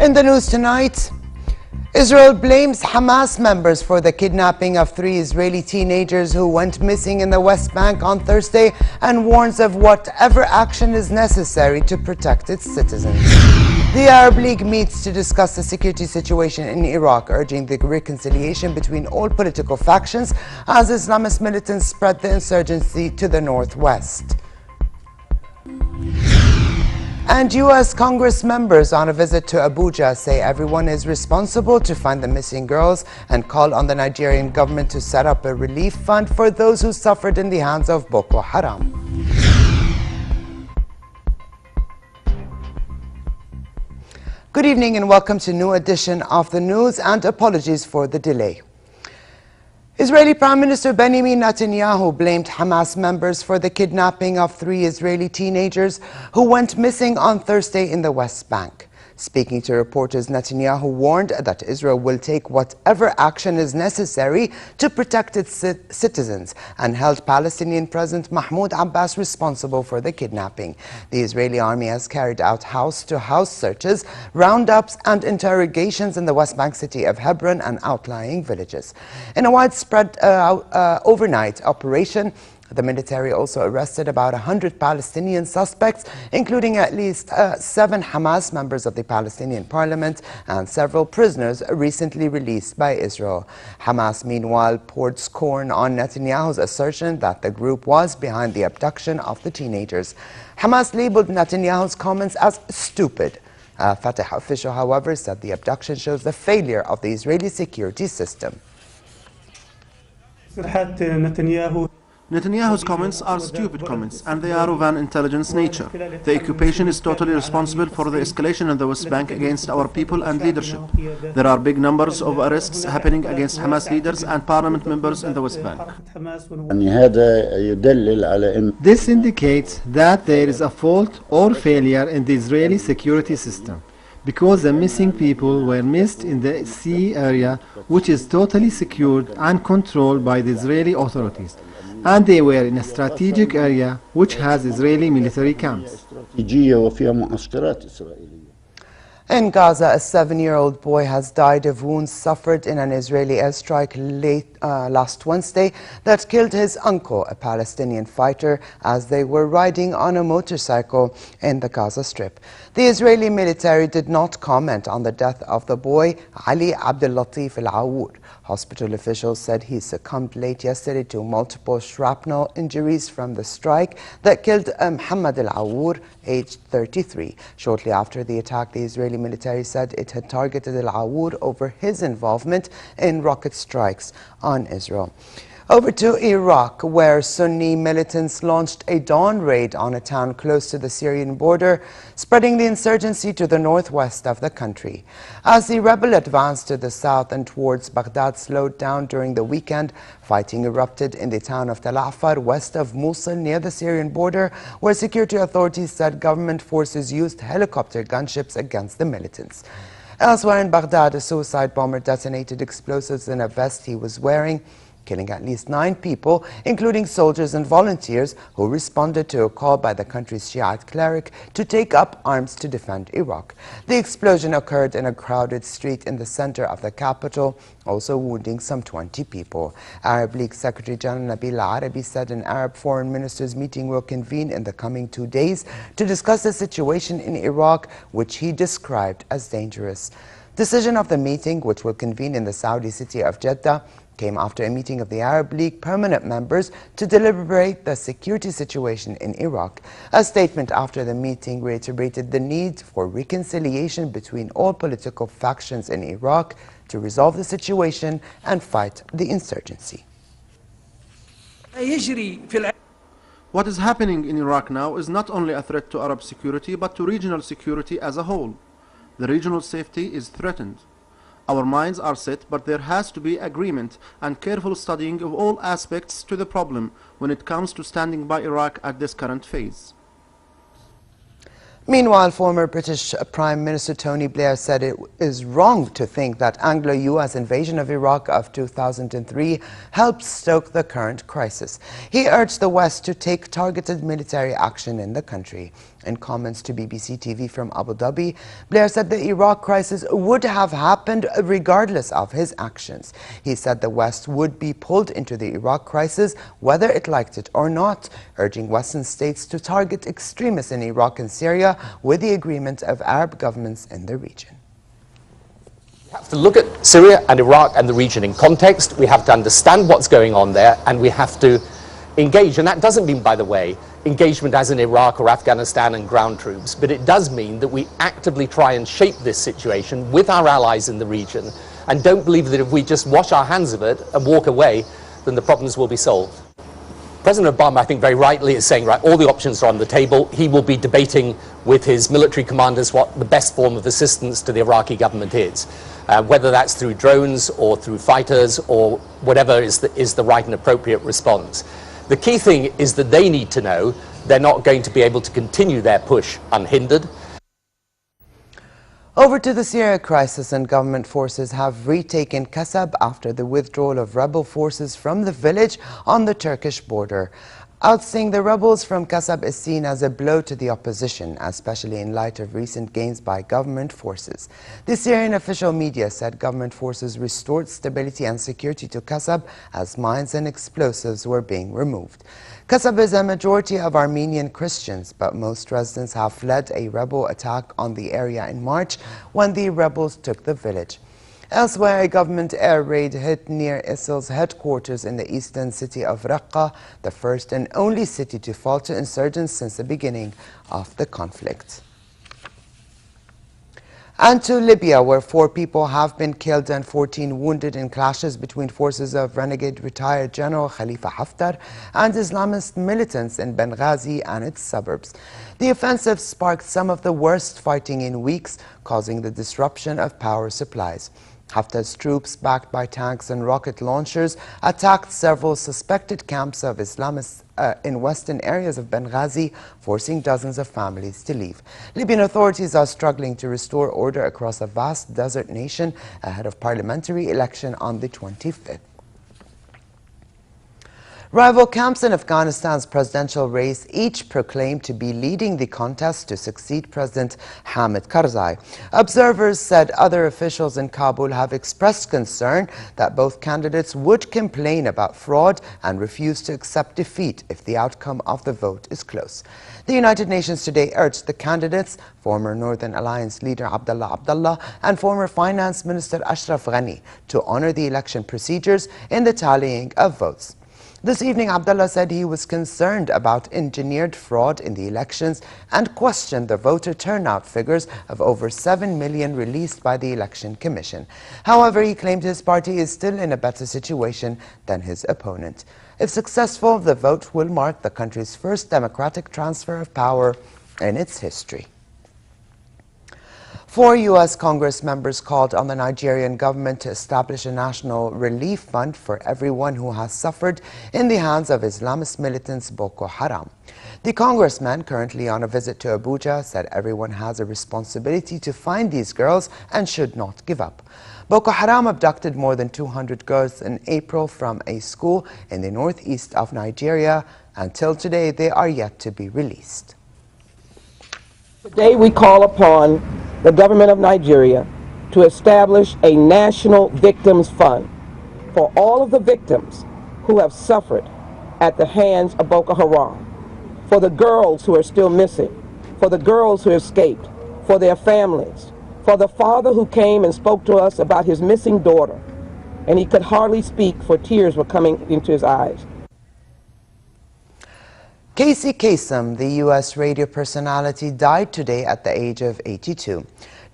In the news tonight, Israel blames Hamas members for the kidnapping of 3 Israeli teenagers who went missing in the West Bank on Thursday and warns of whatever action is necessary to protect its citizens. The Arab League meets to discuss the security situation in Iraq, urging the reconciliation between all political factions as Islamist militants spread the insurgency to the northwest. And U.S. Congress members on a visit to Abuja say everyone is responsible to find the missing girls and call on the Nigerian government to set up a relief fund for those who suffered in the hands of Boko Haram. Good evening and welcome to a new edition of the news, and apologies for the delay. Israeli Prime Minister Benjamin Netanyahu blamed Hamas members for the kidnapping of 3 Israeli teenagers who went missing on Thursday in the West Bank. Speaking to reporters, Netanyahu warned that Israel will take whatever action is necessary to protect its citizens and held Palestinian President Mahmoud Abbas responsible for the kidnapping. The Israeli army has carried out house-to-house searches, roundups and interrogations in the West Bank city of Hebron and outlying villages. In a widespread overnight operation, the military also arrested about 100 Palestinian suspects, including at least 7 Hamas members of the Palestinian parliament and several prisoners recently released by Israel. Hamas, meanwhile, poured scorn on Netanyahu's assertion that the group was behind the abduction of the teenagers. Hamas labeled Netanyahu's comments as stupid. A Fatah official, however, said the abduction shows the failure of the Israeli security system. Netanyahu's comments are stupid comments, and they are of an intelligence nature. The occupation is totally responsible for the escalation in the West Bank against our people and leadership. There are big numbers of arrests happening against Hamas leaders and parliament members in the West Bank. This indicates that there is a fault or failure in the Israeli security system, because the missing people were missed in the sea area, which is totally secured and controlled by the Israeli authorities. And they were in a strategic area which has Israeli military camps. In Gaza, a 7-year-old boy has died of wounds suffered in an Israeli airstrike last Wednesday that killed his uncle, a Palestinian fighter, as they were riding on a motorcycle in the Gaza Strip. The Israeli military did not comment on the death of the boy, Ali Abdellatif al-Awur. Hospital officials said he succumbed late yesterday to multiple shrapnel injuries from the strike that killed Muhammad al-Awur, aged 33. Shortly after the attack, the Israeli military said it had targeted al-Awur over his involvement in rocket strikes on Israel. Over to Iraq, where Sunni militants launched a dawn raid on a town close to the Syrian border, spreading the insurgency to the northwest of the country. As the rebel advanced to the south and towards Baghdad slowed down during the weekend, fighting erupted in the town of Tal Afar, west of Mosul, near the Syrian border, where security authorities said government forces used helicopter gunships against the militants. Elsewhere in Baghdad, a suicide bomber detonated explosives in a vest he was wearing, killing at least 9 people, including soldiers and volunteers who responded to a call by the country's Shiite cleric to take up arms to defend Iraq. The explosion occurred in a crowded street in the center of the capital, also wounding some 20 people. Arab League Secretary General Nabil Arabi said an Arab foreign ministers meeting will convene in the coming 2 days to discuss the situation in Iraq, which he described as dangerous. Decision of the meeting, which will convene in the Saudi city of Jeddah, came after a meeting of the Arab League permanent members to deliberate the security situation in Iraq. A statement after the meeting reiterated the need for reconciliation between all political factions in Iraq to resolve the situation and fight the insurgency. What is happening in Iraq now is not only a threat to Arab security, but to regional security as a whole. The regional safety is threatened. Our minds are set, but there has to be agreement and careful studying of all aspects to the problem when it comes to standing by Iraq at this current phase. Meanwhile, former British Prime Minister Tony Blair said it is wrong to think that Anglo-US invasion of Iraq of 2003 helped stoke the current crisis. He urged the West to take targeted military action in the country. In comments to BBC TV from Abu Dhabi, Blair said the Iraq crisis would have happened regardless of his actions. He said the West would be pulled into the Iraq crisis whether it liked it or not, urging Western states to target extremists in Iraq and Syria with the agreement of Arab governments in the region. We have to look at Syria and Iraq and the region in context. We have to understand what's going on there, and we have to engage. And that doesn't mean, by the way, engagement as in Iraq or Afghanistan and ground troops, but it does mean that we actively try and shape this situation with our allies in the region, and don't believe that if we just wash our hands of it and walk away, then the problems will be solved. President Obama, I think very rightly, is saying, right, all the options are on the table. He will be debating with his military commanders what the best form of assistance to the Iraqi government is, whether that's through drones or through fighters or whatever is the right and appropriate response. The key thing is that they need to know they're not going to be able to continue their push unhindered. Over to the Syria crisis, and government forces have retaken Kasab after the withdrawal of rebel forces from the village on the Turkish border. Ousting the rebels from Kasab is seen as a blow to the opposition, especially in light of recent gains by government forces. The Syrian official media said government forces restored stability and security to Kasab as mines and explosives were being removed. Kasab is a majority of Armenian Christians, but most residents have fled a rebel attack on the area in March when the rebels took the village. Elsewhere, a government air raid hit near ISIL's headquarters in the eastern city of Raqqa, the first and only city to fall to insurgents since the beginning of the conflict. And to Libya, where 4 people have been killed and 14 wounded in clashes between forces of renegade retired General Khalifa Haftar and Islamist militants in Benghazi and its suburbs. The offensive sparked some of the worst fighting in weeks, causing the disruption of power supplies. Haftar's troops, backed by tanks and rocket launchers, attacked several suspected camps of Islamists in western areas of Benghazi, forcing dozens of families to leave. Libyan authorities are struggling to restore order across a vast desert nation ahead of parliamentary election on the 25th. Rival camps in Afghanistan's presidential race each proclaimed to be leading the contest to succeed President Hamid Karzai. Observers said other officials in Kabul have expressed concern that both candidates would complain about fraud and refuse to accept defeat if the outcome of the vote is close. The United Nations today urged the candidates, former Northern Alliance leader Abdullah and former Finance Minister Ashraf Ghani, to honor the election procedures in the tallying of votes. This evening, Abdullah said he was concerned about engineered fraud in the elections and questioned the voter turnout figures of over 7 million released by the Election Commission. However, he claimed his party is still in a better situation than his opponent. If successful, the vote will mark the country's first democratic transfer of power in its history. 4 U.S. Congress members called on the Nigerian government to establish a national relief fund for everyone who has suffered in the hands of Islamist militants Boko Haram. The congressman, currently on a visit to Abuja, said everyone has a responsibility to find these girls and should not give up. Boko Haram abducted more than 200 girls in April from a school in the northeast of Nigeria. Until today, they are yet to be released. Today we call upon the government of Nigeria to establish a national victims fund for all of the victims who have suffered at the hands of Boko Haram, for the girls who are still missing, for the girls who escaped, for their families, for the father who came and spoke to us about his missing daughter, and he could hardly speak for tears were coming into his eyes. Casey Kasem, the U.S. radio personality, died today at the age of 82.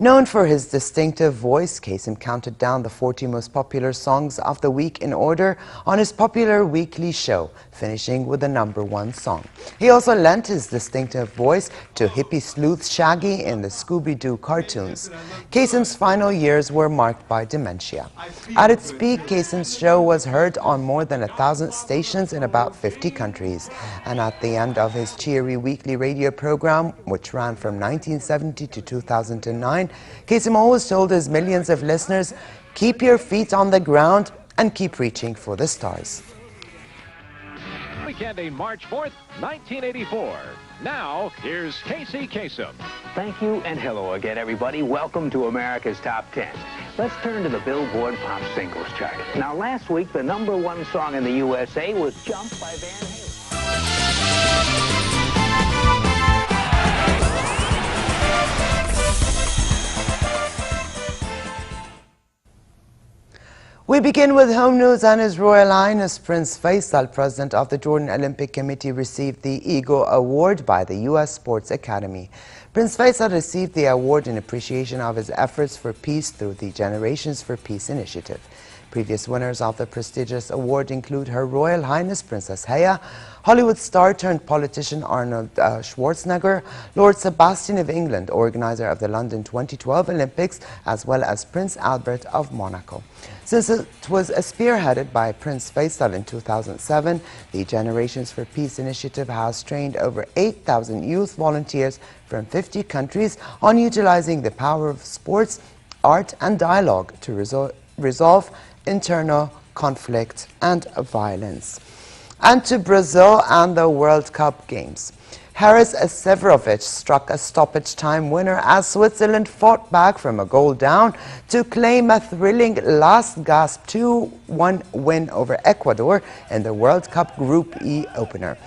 Known for his distinctive voice, Kasem counted down the 40 most popular songs of the week in order on his popular weekly show, finishing with the #1 song. He also lent his distinctive voice to hippie sleuth Shaggy in the Scooby-Doo cartoons. Kasem's final years were marked by dementia. At its peak, Kasem's show was heard on more than 1,000 stations in about 50 countries. And at the end of his cheery weekly radio program, which ran from 1970 to 2009, Kasem always told his millions of listeners, "Keep your feet on the ground and keep reaching for the stars." Weekend on March 4th, 1984. Now, here's Casey Kasem. Thank you and hello again, everybody. Welcome to America's Top 10. Let's turn to the Billboard Pop Singles Chart. Now, last week, the #1 song in the USA was Jump by Van Halen. We begin with home news, and His Royal Highness Prince Faisal, President of the Jordan Olympic Committee, received the EGO Award by the U.S. Sports Academy. Prince Faisal received the award in appreciation of his efforts for peace through the Generations for Peace initiative. Previous winners of the prestigious award include Her Royal Highness Princess Haya, Hollywood star turned politician Arnold Schwarzenegger, Lord Sebastian of England, organizer of the London 2012 Olympics, as well as Prince Albert of Monaco. Since it was spearheaded by Prince Faisal in 2007, the Generations for Peace initiative has trained over 8,000 youth volunteers from 50 countries on utilizing the power of sports, art and dialogue to resolve internal conflict and violence. And to Brazil and the World Cup games. Haris Severovic struck a stoppage time winner as Switzerland fought back from a goal down to claim a thrilling last gasp 2-1 win over Ecuador in the World Cup Group E opener.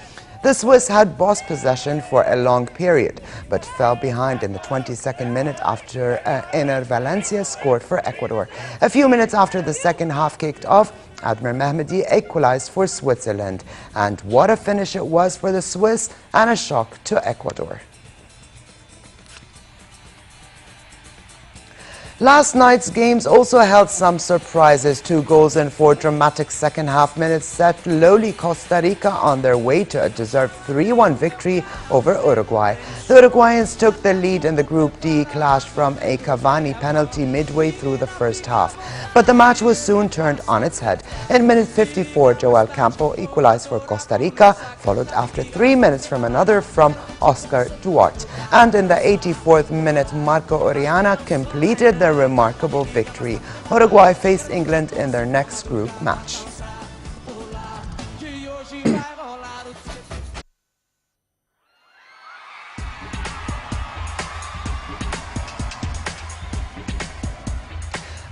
The Swiss had boss possession for a long period, but fell behind in the 22nd minute after Ener Valencia scored for Ecuador. A few minutes after the second half kicked off, Admir Mehmedi equalized for Switzerland. And what a finish it was for the Swiss, and a shock to Ecuador. Last night's games also held some surprises. 2 goals in 4 dramatic second half minutes set lowly Costa Rica on their way to a deserved 3-1 victory over Uruguay. The Uruguayans took the lead in the Group D clash from a Cavani penalty midway through the first half. But the match was soon turned on its head. In minute 54, Joel Campo equalized for Costa Rica, followed after 3 minutes from another from Oscar Duarte. And in the 84th minute, Marco Oriana completed the remarkable victory. Uruguay faced England in their next group match.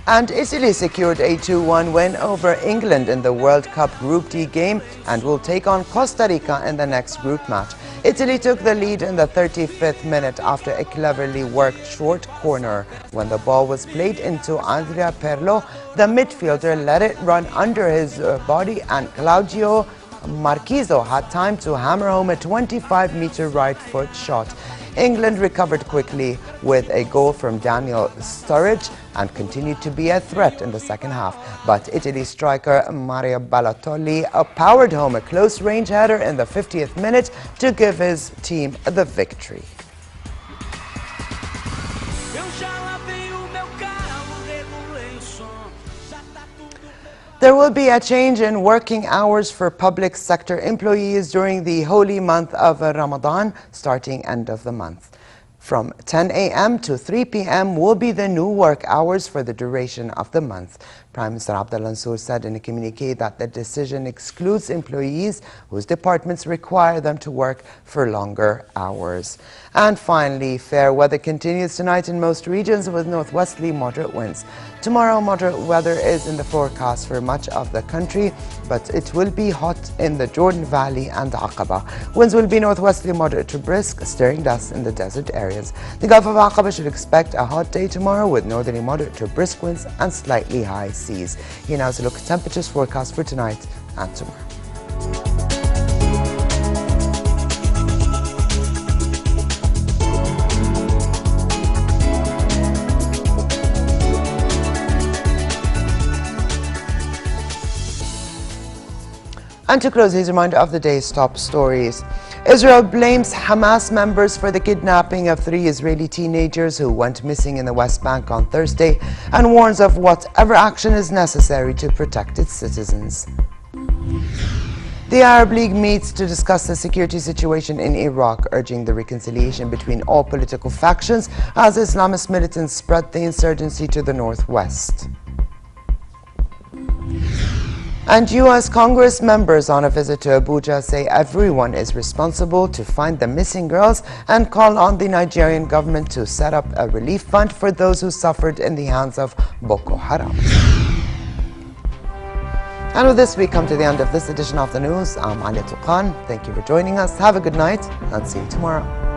And Italy secured a 2-1 win over England in the World Cup Group D game and will take on Costa Rica in the next group match. Italy took the lead in the 35th minute after a cleverly worked short corner. When the ball was played into Andrea Pirlo, the midfielder let it run under his body, and Claudio Marchisio had time to hammer home a 25-meter right foot shot. England recovered quickly with a goal from Daniel Sturridge and continued to be a threat in the second half. But Italy striker Mario Balotelli powered home a close-range header in the 50th minute to give his team the victory. There will be a change in working hours for public sector employees during the holy month of Ramadan, starting end of the month. From 10 a.m. to 3 p.m. will be the new work hours for the duration of the month. Prime Minister Abdel Mansour said in a communique that the decision excludes employees whose departments require them to work for longer hours. And finally, fair weather continues tonight in most regions with northwesterly moderate winds. Tomorrow, moderate weather is in the forecast for much of the country, but it will be hot in the Jordan Valley and Aqaba. Winds will be northwesterly moderate to brisk, stirring dust in the desert areas. The Gulf of Aqaba should expect a hot day tomorrow with northerly moderate to brisk winds and slightly high seas. Here now is a look at temperatures forecast for tonight and tomorrow. And to close, here's a reminder of the day's top stories. Israel blames Hamas members for the kidnapping of 3 Israeli teenagers who went missing in the West Bank on Thursday and warns of whatever action is necessary to protect its citizens. The Arab League meets to discuss the security situation in Iraq, urging the reconciliation between all political factions as Islamist militants spread the insurgency to the northwest. And U.S. Congress members on a visit to Abuja say everyone is responsible to find the missing girls and call on the Nigerian government to set up a relief fund for those who suffered in the hands of Boko Haram. And with this, we come to the end of this edition of the news. I'm Alia Tuqan. Thank you for joining us. Have a good night and see you tomorrow.